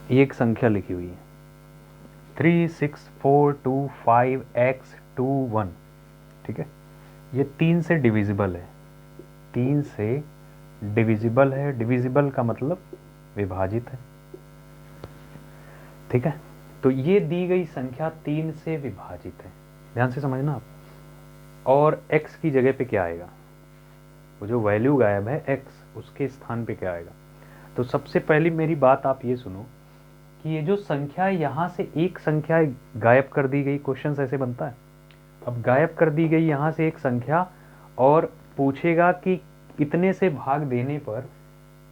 ये एक संख्या लिखी हुई है 36425x21। ठीक है, ये 3 से डिविजिबल है, 3 से डिविजिबल है, डिविजिबल का मतलब विभाजित है। ठीक है, तो ये दी गई संख्या 3 से विभाजित है, ध्यान से समझना आप। और x की जगह पे क्या आएगा, वो जो वैल्यू गायब है x, उसके स्थान पे क्या आएगा। तो सबसे पहली मेरी बात आप ये सुनो कि ये जो संख्या है, यहाँ से एक संख्या गायब कर दी गई, क्वेश्चन ऐसे बनता है। अब गायब कर दी गई यहाँ से एक संख्या, और पूछेगा कि इतने से भाग देने पर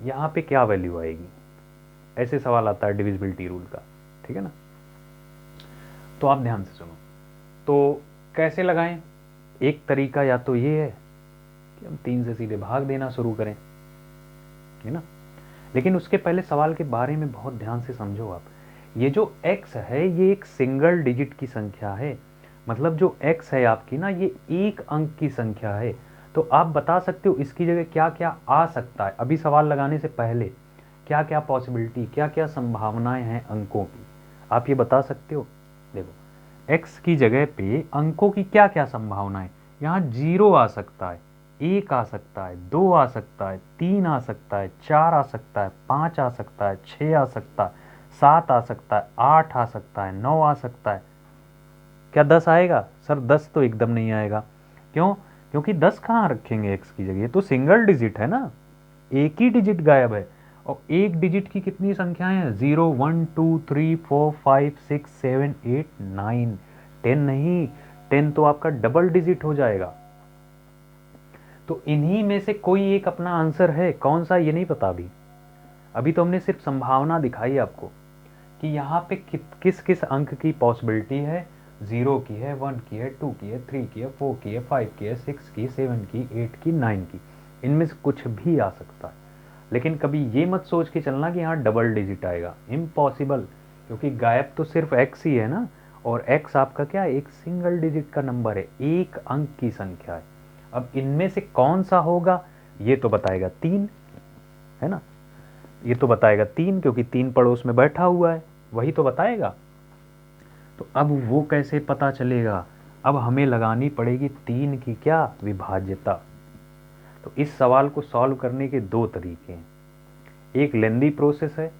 यहाँ पे क्या वैल्यू आएगी, ऐसे सवाल आता है डिविजिबिलिटी रूल का। ठीक है ना, तो आप ध्यान से सुनो। तो कैसे लगाएं, एक तरीका या तो ये है कि हम 3 से सीधे भाग देना शुरू करें, है ना। लेकिन उसके पहले सवाल के बारे में बहुत ध्यान से समझो आप। ये जो x है, ये एक सिंगल डिजिट की संख्या है, मतलब जो x है आपकी ना, ये एक अंक की संख्या है। तो आप बता सकते हो इसकी जगह क्या क्या आ सकता है। अभी सवाल लगाने से पहले क्या क्या पॉसिबिलिटी, क्या क्या संभावनाएं हैं अंकों की, आप ये बता सकते हो। देखो x की जगह पे अंकों की क्या क्या संभावनाएं, यहाँ 0 आ सकता है, 1 आ सकता है, 2 आ सकता है, 3 आ सकता है, 4 आ सकता है, 5 आ सकता है, 6 आ सकता है, 7 आ सकता है, 8 आ सकता है, 9 आ सकता है। क्या 10 आएगा? सर 10 तो एकदम नहीं आएगा। क्यों? क्योंकि 10 कहाँ रखेंगे x की जगह, ये तो सिंगल डिजिट है ना, एक ही डिजिट गायब है। और एक डिजिट की कितनी संख्याएं हैं? 0 1 2 3 4 5 6 7 8 9, 10 नहीं, 10 तो आपका डबल डिजिट हो जाएगा। तो इन्हीं में से कोई एक अपना आंसर है, कौन सा ये नहीं पता अभी। अभी तो हमने सिर्फ संभावना दिखाई आपको कि यहाँ पे किस किस अंक की पॉसिबिलिटी है। 0 की है, 1 की है, 2 की है, 3 की है, 4 की है, 5 की है, 6 की, 7 की, 8 की, 9 की, इनमें से कुछ भी आ सकता है। लेकिन कभी ये मत सोच के चलना कि यहाँ डबल डिजिट आएगा, इम्पॉसिबल, क्योंकि गायब तो सिर्फ x ही है ना, और x आपका क्या है? एक सिंगल डिजिट का नंबर है, एक अंक की संख्या है। अब इनमें से कौन सा होगा ये तो बताएगा 3, है ना, ये तो बताएगा 3, क्योंकि 3 पड़ोस में बैठा हुआ है, वही तो बताएगा। तो अब वो कैसे पता चलेगा? अब हमें लगानी पड़ेगी 3 की क्या? विभाज्यता। तो इस सवाल को सॉल्व करने के दो तरीके हैं, एक लेंदी प्रोसेस है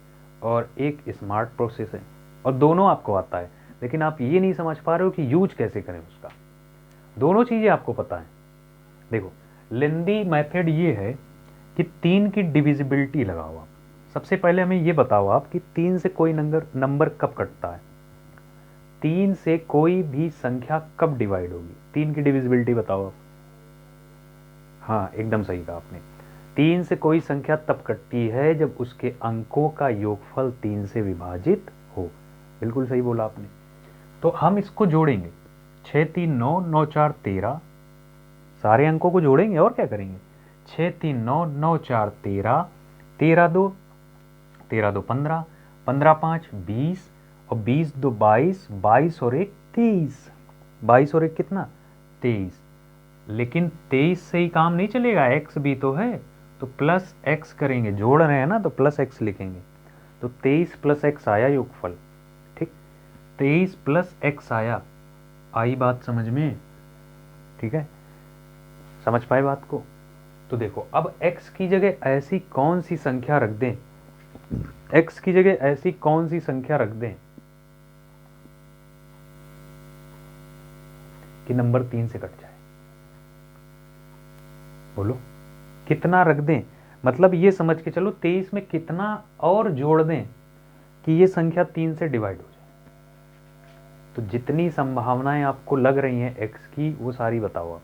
और एक स्मार्ट प्रोसेस है, और दोनों आपको आता है, लेकिन आप ये नहीं समझ पा रहे हो कि यूज कैसे करें उसका। दोनों चीज़ें आपको पता है। देखो लेंदी मेथड ये है कि 3 की डिविजिबिलिटी लगाओ आप। सबसे पहले हमें ये बताओ आप कि 3 से कोई नंबर कब कटता है, 3 से कोई भी संख्या कब डिवाइड होगी? 3 की डिविजिबिलिटी बताओ आप। हाँ एकदम सही कहा आपने, 3 से कोई संख्या तब कटती है जब उसके अंकों का योगफल 3 से विभाजित हो। बिल्कुल सही बोला आपने। तो हम इसको जोड़ेंगे, 6 3 9 9 4 13, सारे अंकों को जोड़ेंगे और क्या करेंगे। 6 3 9 9 4 13, 13 2 15, 15 5 20, और 20 2 22, 22 और 1 23, 22 और 1 कितना? 23। लेकिन 23 से ही काम नहीं चलेगा, x भी तो है, तो प्लस x करेंगे, जोड़ रहे हैं ना तो प्लस x लिखेंगे। तो 23 प्लस x आया योगफल, ठीक, 23 प्लस x आया। आई बात समझ में? ठीक है, समझ पाए बात को? तो देखो अब x की जगह ऐसी कौन सी संख्या रख दें, x की जगह ऐसी कौन सी संख्या रख दें कि नंबर 3 से कट जाए। बोलो कितना रख दें, मतलब ये समझ के चलो 23 में कितना और जोड़ दें कि ये संख्या 3 से डिवाइड हो जाए। तो जितनी संभावनाएं आपको लग रही हैं x की, वो सारी बताओ आप।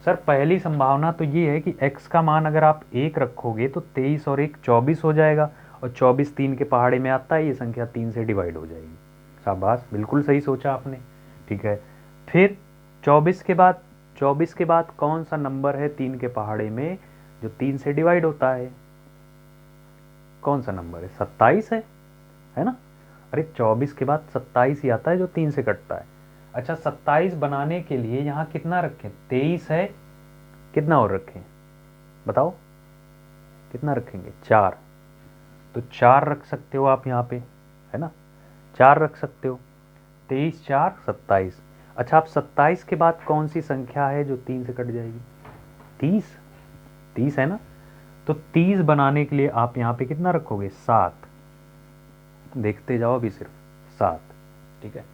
सर पहली संभावना तो ये है कि x का मान अगर आप 1 रखोगे तो 23 और 1 24 हो जाएगा, और 24 3 के पहाड़े में आता है, ये संख्या 3 से डिवाइड हो जाएगी। शाबाश, बिल्कुल सही सोचा आपने। ठीक है, फिर 24 के बाद कौन सा नंबर है 3 के पहाड़े में जो 3 से डिवाइड होता है? कौन सा नंबर है? 27 है ना? अरे 24 के बाद 27 ही आता है जो 3 से कटता है। अच्छा 27 बनाने के लिए यहाँ कितना रखें? 23 है, कितना और रखें बताओ, कितना रखेंगे? 4। तो 4 रख सकते हो आप यहाँ पे, है ना, 4 रख सकते हो। 23 4 27। अच्छा आप 27 के बाद कौन सी संख्या है जो 3 से कट जाएगी? 30 है ना? तो 30 बनाने के लिए आप यहाँ पे कितना रखोगे? 7। देखते जाओ अभी सिर्फ 7। ठीक है,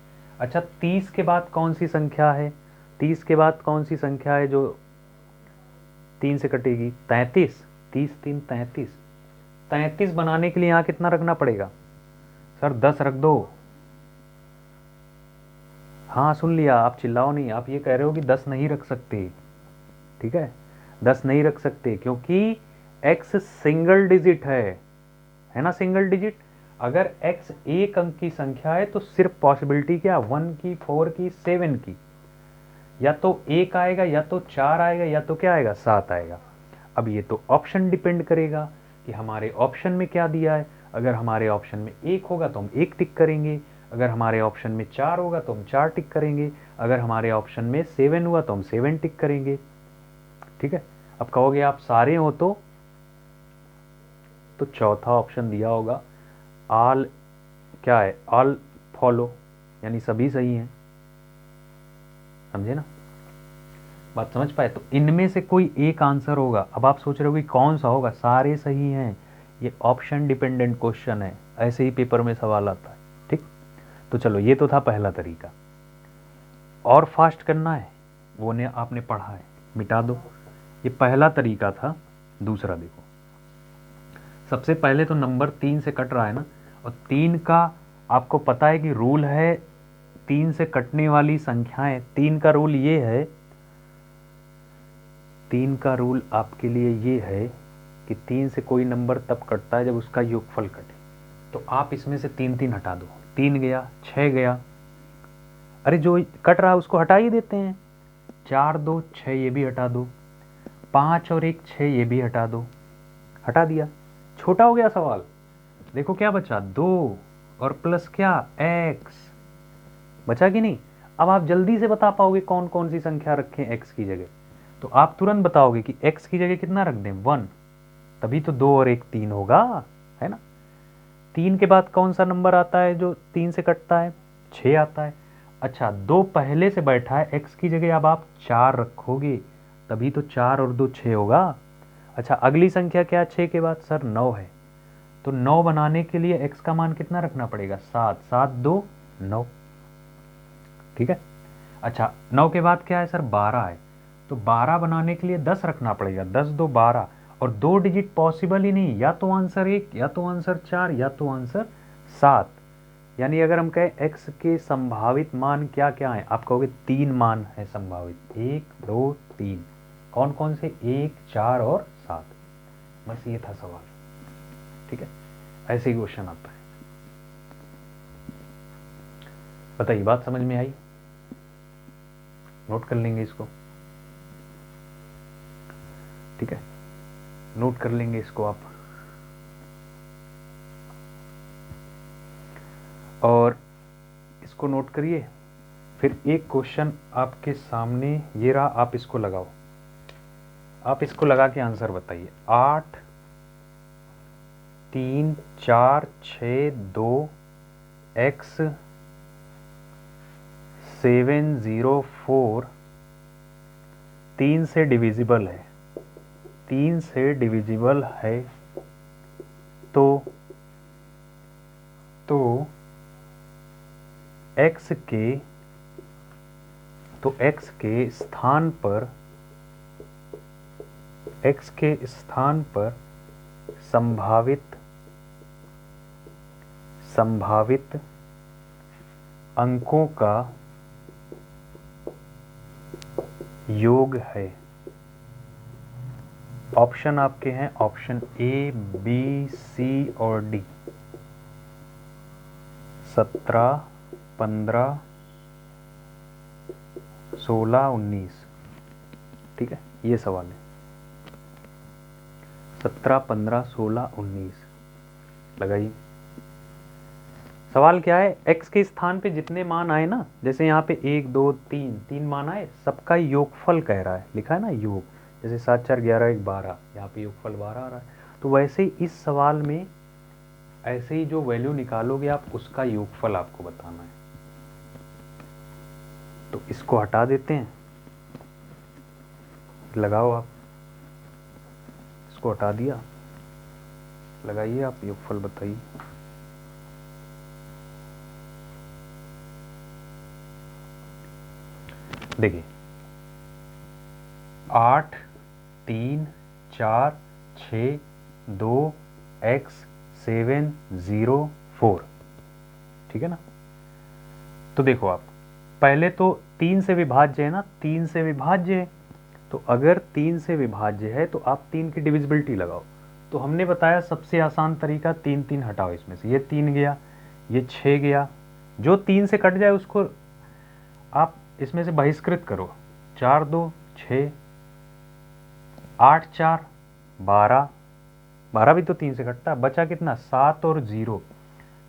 अच्छा 30 के बाद कौन सी संख्या है? 30 के बाद कौन सी संख्या है जो 3 से कटेगी? 33। 30 3 33। 33 बनाने के लिए यहाँ कितना रखना पड़ेगा? सर 10 रख दो। हाँ सुन लिया, आप चिल्लाओ नहीं, आप ये कह रहे हो कि 10 नहीं रख सकते। ठीक है, 10 नहीं रख सकते क्योंकि x सिंगल डिजिट है ना, सिंगल डिजिट। अगर x एक अंक की संख्या है तो सिर्फ पॉसिबिलिटी क्या? 1 की, 4 की, 7 की, या तो 1 आएगा, या तो 4 आएगा, या तो क्या आएगा? 7 आएगा। अब ये तो ऑप्शन डिपेंड करेगा कि हमारे ऑप्शन में क्या दिया है। अगर हमारे ऑप्शन में 1 होगा तो हम 1 टिक करेंगे, अगर हमारे ऑप्शन में 4 होगा तो हम 4 टिक करेंगे, अगर हमारे ऑप्शन में 7 हुआ तो हम 7 टिक करेंगे। ठीक है, अब कहोगे आप सारे हो तो चौथा ऑप्शन दिया होगा ऑल, क्या है, ऑल फॉलो, यानी सभी सही हैं। समझे ना, बात समझ पाए? तो इनमें से कोई एक आंसर होगा। अब आप सोच रहे हो कि कौन सा होगा, सारे सही हैं, ये ऑप्शन डिपेंडेंट क्वेश्चन है, ऐसे ही पेपर में सवाल आता है। ठीक, तो चलो ये तो था पहला तरीका। और फास्ट करना है वो ने आपने पढ़ा है, मिटा दो। ये पहला तरीका था। दूसरा देखो, सबसे पहले तो नंबर 3 से कट रहा है ना, और 3 का आपको पता है कि रूल है 3 से कटने वाली संख्याएं। 3 का रूल ये है, 3 का रूल आपके लिए ये है कि 3 से कोई नंबर तब कटता है जब उसका योगफल कटे। तो आप इसमें से 3 3 हटा दो, 3 गया, 6 गया, अरे जो कट रहा है उसको हटा ही देते हैं। 4 2 6 ये भी हटा दो, 5 और 1 6 ये भी हटा दो, हटा दिया, छोटा हो गया सवाल। देखो क्या बचा, 2 और प्लस क्या, x बचा कि नहीं। अब आप जल्दी से बता पाओगे कौन कौन सी संख्या रखें x की जगह, तो आप तुरंत बताओगे कि x की जगह कितना रख दें, 1, तभी तो 2 और 1 3 होगा, है ना। 3 के बाद कौन सा नंबर आता है जो 3 से कटता है, 6 आता है। अच्छा, 2 पहले से बैठा है, x की जगह अब आप 4 रखोगे, तभी तो 4 और 2 6 होगा। अच्छा, अगली संख्या क्या 6 के बाद, सर 9 है, तो 9 बनाने के लिए x का मान कितना रखना पड़ेगा, 7, 7 2 9। ठीक है, अच्छा 9 के बाद क्या है सर, 12 है, तो 12 बनाने के लिए 10 रखना पड़ेगा, 10 2 12, और 2 डिजिट पॉसिबल ही नहीं, या तो आंसर 1, या तो आंसर 4, या तो आंसर 7। यानी अगर हम कहें x के संभावित मान क्या क्या हैं, आप कहोगे 3 मान है संभावित, 1 2 3, कौन कौन से, 1 4 और 7। बस ये था सवाल। ठीक है, ऐसे ही क्वेश्चन आता है। बताइए, बात समझ में आई? नोट कर लेंगे इसको। ठीक है, नोट कर लेंगे इसको आप। और इसको नोट करिए, फिर एक क्वेश्चन आपके सामने ये रहा, आप इसको लगाओ, आप इसको लगा के आंसर बताइए। 8 3 4 6 2 x 704 3 से डिविजिबल है, 3 से डिविजिबल है, तो x के स्थान पर, x के स्थान पर संभावित अंकों का योग है। ऑप्शन आपके हैं, ऑप्शन ए बी सी और डी, 17 15 16 19। ठीक है, ये सवाल है, 17 15 16 19 लगाइए। सवाल क्या है, x के स्थान पे जितने मान आए ना, जैसे यहाँ पे 1 2 3 3 मान आए, सबका योगफल कह रहा है, लिखा है ना योग, जैसे 7 4 11 1 12, यहाँ पे योगफल 12 आ रहा है। तो वैसे ही इस सवाल में ऐसे ही जो वैल्यू निकालोगे आप, उसका योगफल आपको बताना है। तो इसको हटा देते हैं, लगाओ आप, इसको हटा दिया, लगाइए आप, योगफल बताइए। देखिए, 8 3 4 6 2 x 7 0 4। ठीक है ना। तो देखो आप, पहले तो 3 से विभाज्य है ना, 3 से विभाज्य है, तो अगर 3 से विभाज्य है तो आप 3 की डिविजिबिलिटी लगाओ। तो हमने बताया सबसे आसान तरीका, 3 3 हटाओ इसमें से, ये 3 गया, ये 6 गया, जो 3 से कट जाए उसको आप इसमें से बहिष्कृत करो। 4 2 6, 8 4 12, 12 भी तो 3 से कटता है, बचा कितना, 7 और 0,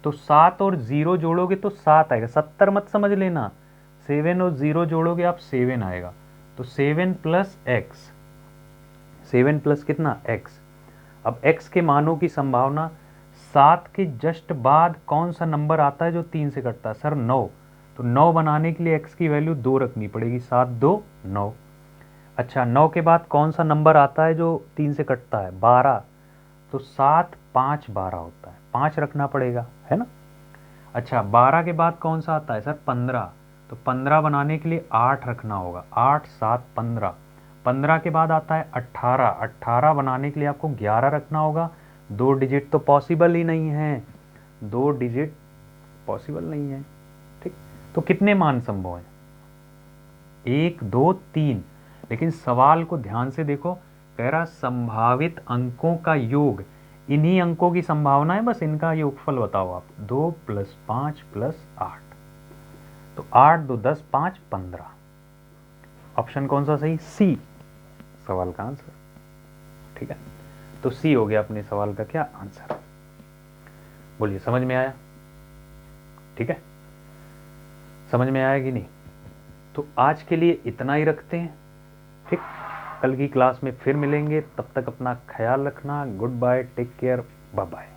तो 7 और 0 जोड़ोगे तो 7 आएगा, 70 मत समझ लेना, 7 और 0 जोड़ोगे आप 7 आएगा। तो 7 प्लस एक्स, 7 प्लस कितना x। अब x के मानों की संभावना, 7 के जस्ट बाद कौन सा नंबर आता है जो 3 से कटता है सर 9, तो 9 बनाने के लिए x की वैल्यू 2 रखनी पड़ेगी, 7 2 9। अच्छा 9 के बाद कौन सा नंबर आता है जो 3 से कटता है 12, तो 7 5 12 होता है, 5 रखना पड़ेगा है ना। अच्छा 12 के बाद कौन सा आता है सर 15, तो 15 बनाने के लिए 8 रखना होगा, 8 7 15। 15 के बाद आता है 18, 18 बनाने के लिए आपको 11 रखना होगा, 2 डिजिट तो पॉसिबल ही नहीं है, 2 डिजिट पॉसिबल नहीं है। ठीक, तो कितने मान संभव हैं 1 2 3, लेकिन सवाल को ध्यान से देखो, कह रहा संभावित अंकों का योग, इन्हीं अंकों की संभावना है, बस इनका योगफल बताओ आप, 2 + 5 + 8, तो 8 2 10 5 15। ऑप्शन कौन सा सही, सी सवाल का आंसर। ठीक है, तो सी हो गया अपने सवाल का क्या आंसर। बोलिए समझ में आया, ठीक है, समझ में आया कि नहीं। तो आज के लिए इतना ही रखते हैं, ठीक, कल की क्लास में फिर मिलेंगे, तब तक अपना ख्याल रखना, good bye, take care, bye bye.